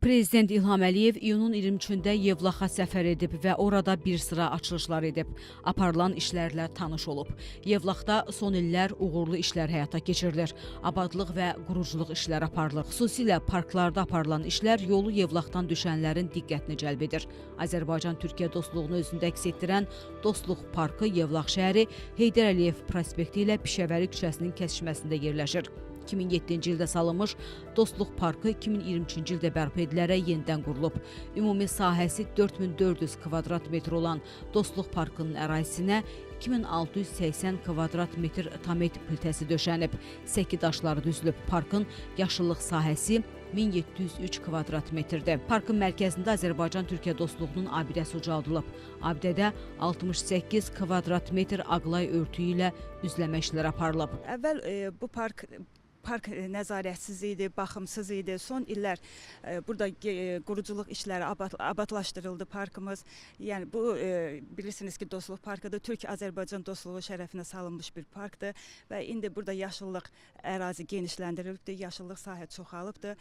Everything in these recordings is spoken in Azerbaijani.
Prezident İlham Əliyev iyunun 23-də Yevlaxa səfər edib və orada bir sıra açılışlar edib. Aparılan işlərlə tanış olub. Yevlaxda son illər uğurlu işlər həyata keçirilir. Abadlıq və quruculuq işləri aparılır. Xüsusilə parklarda aparılan işlər yolu Yevlaxdan düşənlərin diqqətini cəlb edir. Azərbaycan-Türkiyə dostluğunu özündə əks etdirən Dostluq Parkı Yevlax şəhəri Heydər Əliyev prospekti ilə Pişəvəri küçəsinin kəsişməsində yerləşir. 2007-ci ildə salınmış Dostluq Parkı 2023-cü ildə bərpa edilərək yenidən qurulub. Ümumi sahəsi 4400 kvadrat metr olan Dostluq Parkının ərazisinə 2680 kvadrat metr tamet plitəsi döşənib. Səki daşları düzülüb. Parkın yaşıllıq sahəsi 1703 kvadrat metrdir. Parkın mərkəzində Azərbaycan-Türkiyə dostluğunun abidəsi ucaldılıb. Abidədə 68 kvadrat metr ağlay örtüyü ilə üzləmə işləri aparılıb. Əvvəl bu park nəzarətsiz idi, baxımsız idi. Son illər burada quruculuq işləri abadlaşdırıldı parkımız. Yəni bu bilirsiniz ki, Dostluq Parkıdır. Türk-Azərbaycan dostluğu şərəfinə salınmış bir parkdır və indi burada yaşıllıq ərazi genişləndirilibdir, yaşıllıq sahə çoxalıbdır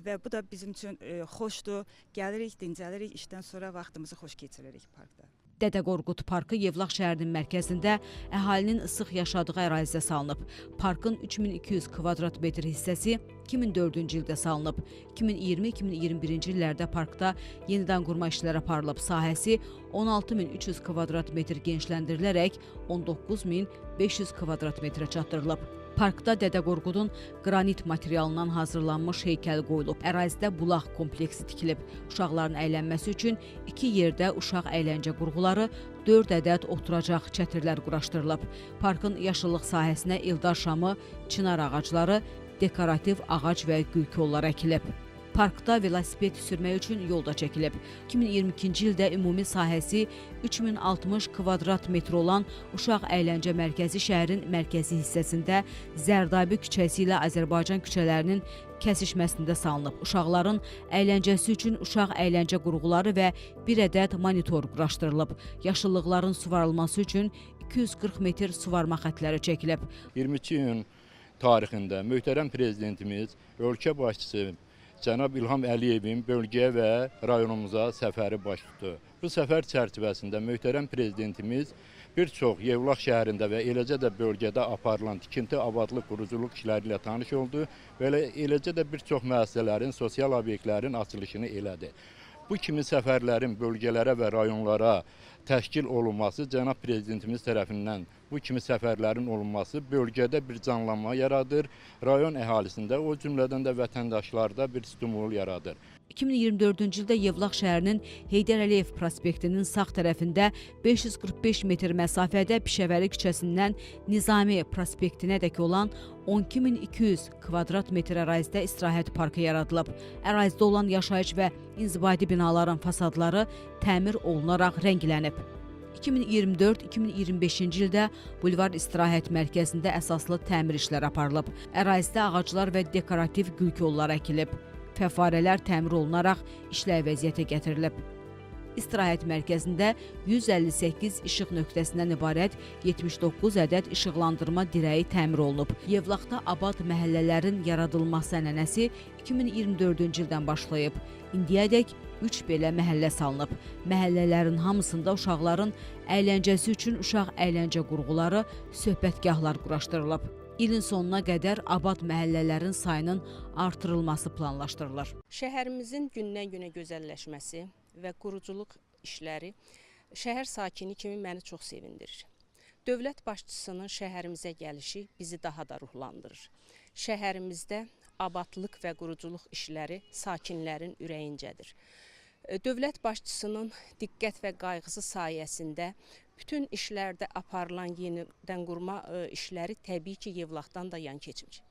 və bu da bizim üçün xoşdur. Gəlirik, dincəlirik, işdən sonra vaxtımızı xoş keçiririk parkda. Dədə Qorqud Parkı Yevlax şəhərinin mərkəzində əhalinin sıx yaşadığı ərazidə salınıb. Parkın 3200 kvadrat metr hissəsi 2004-cü ildə salınıb. 2020-2021-ci illərdə parkda yenidən qurma işləri aparılıb. Sahəsi 16300 kvadrat metr genişləndirilərək 19500 kvadrat metrə çatdırılıb. Parkda Dədə Qorqudun qranit materialından hazırlanmış heykəl qoyulub. Ərazidə bulaq kompleksi tikilib. Uşaqların əylənməsi üçün 2 yerdə uşaq əyləncə qurğuları, 4 ədəd oturacaq çətirlər quraşdırılıb. Parkın yaşıllıq sahəsinə ildar şamı, çınar ağacları, dekorativ ağac və gül kolları əkilib. Parkda velosiped sürmək üçün yolda çəkilib. 2022-ci ildə ümumi sahəsi 3060 kvadrat metr olan uşaq əyləncə mərkəzi şəhərin mərkəzi hissəsində Zərdabi küçəsi ilə Azərbaycan küçələrinin kəsişməsində salınıb. Uşaqların əyləncəsi üçün uşaq əyləncə qurğuları və bir ədəd monitor quraşdırılıb. Yaşıllıqların suvarılması üçün 240 metr suvarma xətləri çəkilib. 22 iyun tarixində möhtərəm prezidentimiz, ölkə başçısı Cənab İlham Əliyevin bölgəyə və rayonumuza səfəri baş tutdu. Bu səfər çərçivəsində möhtərəm prezidentimiz bir çox Yevlax şəhərində və eləcə də bölgədə aparılan tikinti, abadlıq, quruculuq işləri ilə tanış oldu və eləcə də bir çox müəssisələrin, sosial obyektlərin açılışını elədi. Bu kimi səfərlərin bölgələrə və rayonlara təşkil olunması Cənab Prezidentimiz tərəfindən bu kimi səfərlərin olunması bölgədə bir canlanma yaradır, rayon əhalisində, o cümlədən də vətəndaşlarda bir stimul yaradır. 2024-cü ildə Yevlax şəhərinin Heydər Əliyev prospektinin sağ tərəfində 545 metr məsafədə Pişəvəri küçəsindən Nizami prospektinədək olan 12200 kvadrat metr ərazidə istirahət parkı yaradılıb. Ərazidə olan yaşayış və inzibati binaların fasadları təmir olunaraq rənglənib. 2024-2025-ci ildə Bulvar İstirahət Mərkəzində əsaslı təmir işləri aparılıb. Ərazidə ağaclar və dekorativ gül kolları əkilib. Fəvvarələr təmir olunaraq işləv vəziyyətə gətirilib. İstirahət mərkəzində 158 işıq nöqtəsindən ibarət 79 ədəd işıqlandırma dirəyi təmir olunub. Yevlaxda abad məhəllələrin yaradılması ənənəsi 2024-cü ildən başlayıb. İndiyədək 3 belə məhəllə salınıb. Məhəllələrin hamısında uşaqların əyləncəsi üçün uşaq əyləncə qurğuları, söhbətgahlar quraşdırılıb. İlin sonuna qədər abad məhəllələrin sayının artırılması planlaşdırılır. Şəhərimizin gündən-günə gözəlləşməsi və quruculuq işləri şəhər sakini kimi məni çox sevindirir. Dövlət başçısının şəhərimizə gəlişi bizi daha da ruhlandırır. Şəhərimizdə abadlıq və quruculuq işləri sakinlərin ürəyincədir. Dövlət başçısının diqqət və qayğısı sayəsində bütün işlərdə aparılan yenidən qurma işləri təbii ki, Yevlaxdan da yan keçmir.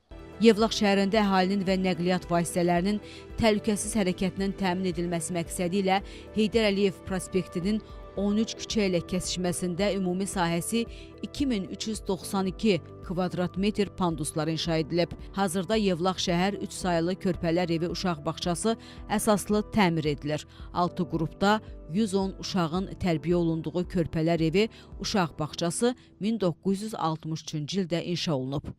Yevlax şəhərində əhalinin və nəqliyyat vasitələrinin təhlükəsiz hərəkətinin təmin edilməsi məqsədi ilə Heydər Əliyev prospektinin 13 küçə ilə kəsişməsində ümumi sahəsi 2392 kvadrat metr panduslar inşa edilib. Hazırda Yevlax şəhər 3 sayılı körpələr evi uşaq bağçası əsaslı təmir edilir. 6 qrupda 110 uşağın tərbiyə olunduğu körpələr evi uşaq bağçası 1963-cü ildə inşa olunub.